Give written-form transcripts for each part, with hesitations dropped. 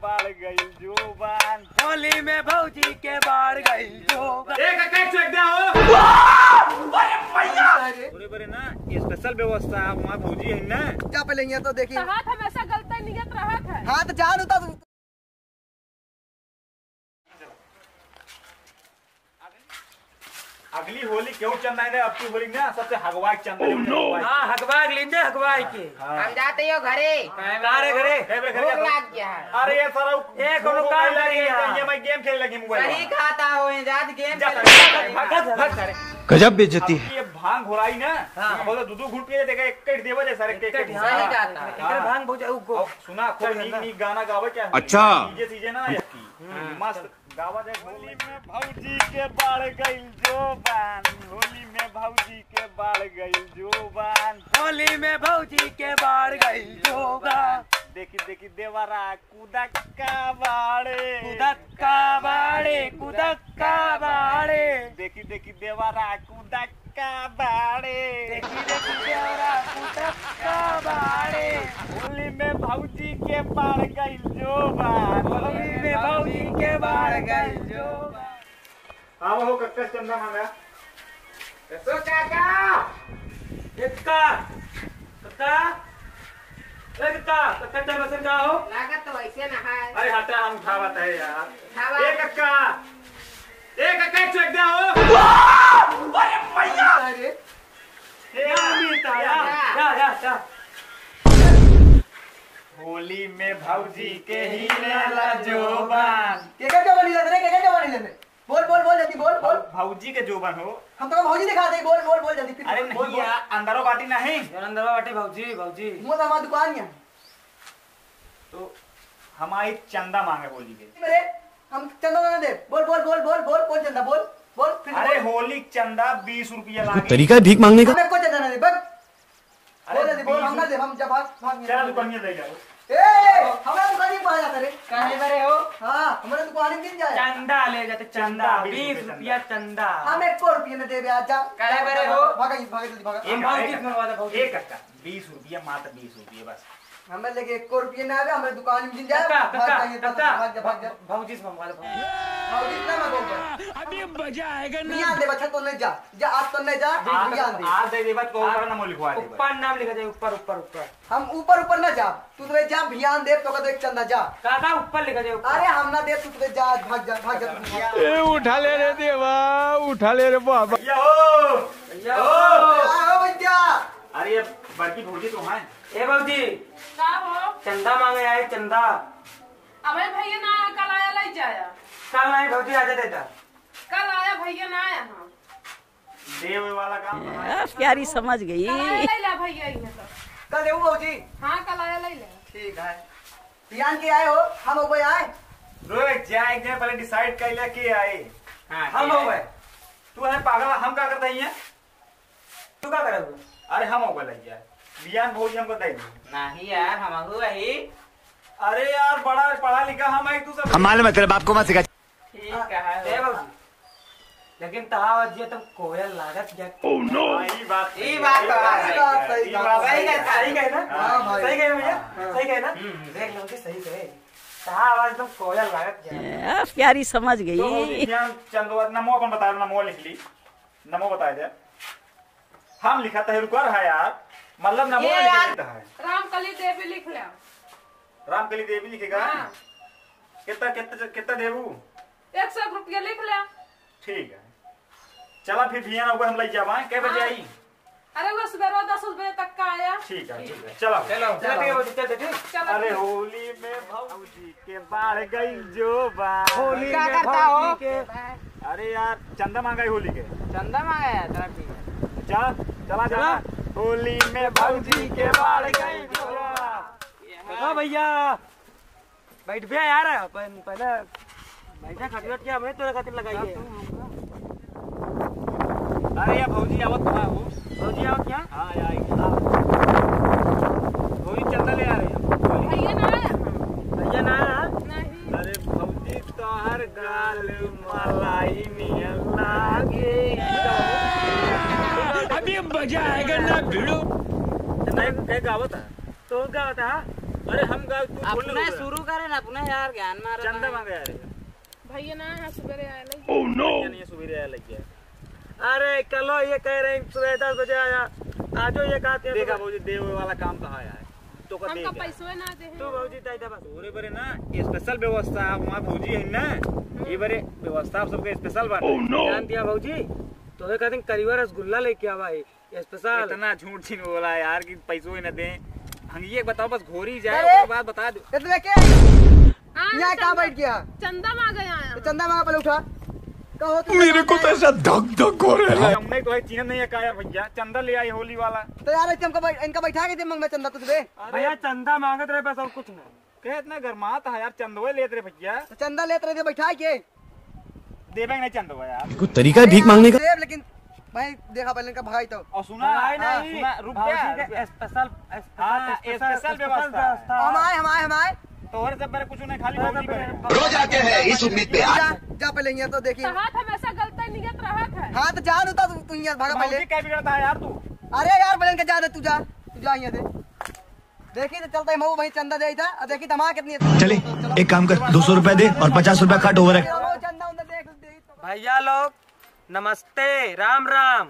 बाढ़ गई जुबान, होली में भौजी के बाढ़ गई जुबान। बरे ना स्पेशल व्यवस्था वहाँ भौजी है ना। क्या पहले तो देखिए हाथ हमेशा गलता नियत रहत है। हाँ तो जान होता अगली होली क्यों चंदा है? अब की होली ना सबसे हगवाई चंदा। हाँ हकबाग लेंगे हकबाग के। हम जाते हो घरे घरे लाग गया है। अरे ये सारा ये कोनो काम लगी है। ये मैं गेम खेलने लगी मोबाइल सही खाता हो जात गेम गजब बेइज्जती है। ये भांग हो रही ना। बोलो दूध घुट के देखा एक देव दे सारे एक सही जाता इधर भांग भौजा उको सुना खूब नीक गाना गावे क्या। अच्छा चीजे ना मस्त गावा जाए। होली में भौजी के बाढ़ गई जुबान, होली में भौजी के बाढ़ गई जुबान, होली में भौजी के बाढ़ गई जुबान। देखी देखी देवरा कुदक्का बाड़े, कुदक्का बाड़े कुदक्का बाड़े। देखी देखी देवरा कुदक्का बाड़े, देखी देखी देवरा कुदक्का बाड़े। होली में भौजी के बाढ़ गई जुबान, होली में भौजी के बाढ़ गई जुबान। हाँ वो कक्का चंदा मांगा। तो काका कक्का कक्का कक्का चल बसन का हो। लागत तो ऐसे ना है। अरे हटा हम उठावत है यार। उठावा। एक कक्का चेक दे हो। अरे भैया या होली में भौजी के ही रेला जोबान, क्या बनी लेने बोल बोल बोल जल्दी बोल बोल। भौजी के जोबान हो। हम तो भौजी दिखा दे बोल बोल बोल जल्दी। अरे नहीं यार अंदरो बाटी नहीं। अंदर बाटे भौजी भौजी वो तो हमारी दुकान है। तो हमारी चंदा मांगे होली के। मेरे हम चंदा ना दे बोल बोल बोल बोल बोल बोल चंदा बोल बोल फिर। अरे होली चंदा 20 रुपया लागे। तरीका है भीख मांगने का। हमें को चंदा ना दे बस। अरे बोल जल्दी बोल हम ना दे हम जब भाग चल दुकान में ले जाओ। हमारे दुकान में कहाँ जाता रे? कहे बरे हो हाँ हमारे दुकान में किन जाए? चंदा ले जाते चंदा 20 रुपया चंदा। हम 1 रुपये न दे ब्याज जा। कहे बरे हो भागा जल्दी भागा। एक भौजी मंगवा दे भौजी। एक कक्का 20 रुपया मात्र 20 रुपया बस। हमें लेके 1 रुपये ना आवे हमारे दुकान में किन जाए। कक्का भाग जा। भौजी से मंगवा दे भौजी। और इतना मैं बोल अभी मजा आएगा ना। बियान दे बच्चा तो नहीं जा जा आज तो नहीं जा बियान दे। आज दे बात को ऊपर नाम लिखवा दे। ऊपर नाम लिखा जाए ऊपर ऊपर ऊपर। हम ऊपर ना जा तू तो जा बियान दे तो का एक चंदा जा। काका ऊपर लिखा जाए ऊपर। अरे हम ना दे तू तो जा भाग जा। ए उठा ले रे देवा, उठा ले रे बाबा। भैया आओ भैया। अरे ये बड़की भौजी तो है। ए भौजी का हो? चंदा मांगे आए चंदा। अबे भैया ना आया, कल आया ले जाया। कल नहीं भौजी आ जाते था। कल आया भैया ना आया। हाँ देव वाला काम प्यारी समझ गई। कल आया ले ला भैया इन्हें तो। कल देऊ भौजी। हाँ कल आया ले ले। ठीक है बियान के आए हो हम हो गए आए। रोज जाए एक दिन पहले डिसाइड कर लिया के आए। हाँ हम हो गए। तू है पागल। हम क्या करते हैं? तू क्या करोगे? अरे हम हो गए यार। बियान भौजी हमको दे दी। नहीं यार हम वही। अरे यार बड़ा पढ़ा लिखा हम एक दूसरे। हम मालूम है तेरे बाप को मत सिखा। ठीक है ए भौजी लेकिन तहावत ये तुम कोयल लागत जा। ओह नो ये बात ये बात तो है। सही सही कहे ना। हाँ भाई। सही कहे भैया सही कहे ना। देख लो कि सही कहे। तहावत तुम कोयल लागत जा। प्यारी समझ तो गई। चंदो नमो अपन बता नमो लिख ली। नमो बता दे। हम लिखा था रुकर है यार। मतलब नमो ये लिखा यार। है। रामकली देवी लिख लिया। रामकली देवी लिखेगा। हाँ। कितना कितना कितना देवू? 100 रुपया लिख लिया। ठीक है चला फिर भियान होगा हम ले जावा। कै बजे हाँ। आई? अरे वो सुबह 10 बजे तक का आया। ठीक है चलो चलो चलो चल ठीक। चलो अरे होली में भौजी के बाढ़ गई जुबान। होली क्या में करता हो? भौजी के अरे यार चंदा मांगा होली के। चंदा मांगा है चला ठीक है। चला चला होली में भौजी के बाढ़ गई जुबान। हाँ भैया बैठ भी यार पहले बैठा खटखट के हमें तो खातिर लगाइए। अरे यार भौजी आवत कहाँ हो? भौजी आओ क्या? हाँ यार भौजी चंदा ले आ रही है। भैया ना आया। भैया ना नहीं। अरे भौजी तो हर गाल मलाई में लागे। अभी मजा आएगा ना भिड़ो। नहीं कह गावत है तो क्या होता है? अरे हम गाँव तू बोल अपने शुरू करे ना अपने यार ज्ञान मारो चंदा मांगे यार भैया ना यहाँ सवेरे आया नहीं ओह नो ये सुबह आया लग गया। अरे कलो ये कह रहे हैं सुबह 10 बजे आया, आजो ये कहते हैं देखा भाजी देव वाला काम कहाँ आया है तो का हमका देख पैसों ना दे तू भाजी ताई बस तोरे बरे ना स्पेशल व्यवस्था वहाँ भौजी है ना ये बरे व्यवस्था आप सबके स्पेशल बात ध्यान दिया भाजी तो ये कहते हैं करीबा रसगुल्ला लेके आवा है स्पेशल। इतना झूठ छीन बोला है यार कि पैसों ही न दे। हम ये बताओ बस घोरी जाए अरे! उसके बाद बता दो इतने के यहाँ कहाँ बैठ गया चंदा मांगे आया तो चंदा मांगा पहले उठा कहो तो मेरे को तो ऐसा धक धक हो रहा है। हमने तो चीन नहीं है का यार भैया चंदा ले आई होली वाला तो यार ऐसे हमको इनका बैठा के दे मंग में चंदा तुझे भैया चंदा मांगत रहे बस और कुछ नहीं। कहे इतना गरमा था यार चंदवे लेते रहे भैया तो चंदा लेते रहे थे बैठा के देवेंगे नहीं चंदवा यार कुछ तरीका है भीख मांगने का। देव, लेकिन भाई देखा पहले इनका भाई तो और सुना नहीं सुना रुक भाजी गया के स्पेशल स्पेशल व्यवस्था हमारे तोहरे सब मेरे कुछ नहीं खाली भौजी करे रोज आते हैं इस उम्मीद पे जा पहले यहाँ तो देखिए हाथ हमेशा गलता नियत रहत है। हाँ तो जा होता तू यहाँ भागा पहले। भौजी क्या बिगड़ता है यार तू अरे यार बहन का जा दे तू जा यहाँ से देखी तो चलता है मऊ भाई चंदा दे था और देखी तमा कितनी है। चले एक काम कर 200 रुपए दे और 50 रुपए काट ओवर है। चंदा उंदा देख भैया लोग नमस्ते राम राम।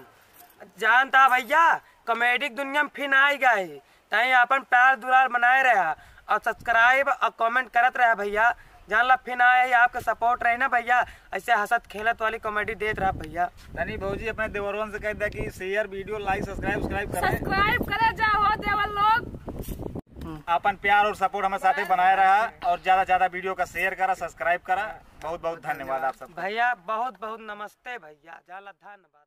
जानता भैया कॉमेडी दुनिया में फिर आई गए तई अपन प्यार दुलार बनाए रहा और सब्सक्राइब और कमेंट करत रहा भैया। जान ला फिर आए आपका सपोर्ट रहे ना भैया ऐसे हंसत खेलत वाली कॉमेडी देत रहा भैया। तनी भौजी अपने देवरवन से कह दे कि शेयर वीडियो लाइक सब्सक्राइब करें सब्सक्राइब करे जाओ देवल लोग। अपन प्यार और सपोर्ट हमें साथ ही बनाए रहा और ज्यादा वीडियो का शेयर करा सब्सक्राइब करा। बहुत बहुत धन्यवाद आप सब भैया बहुत बहुत नमस्ते भैया। जाला धन्यवाद।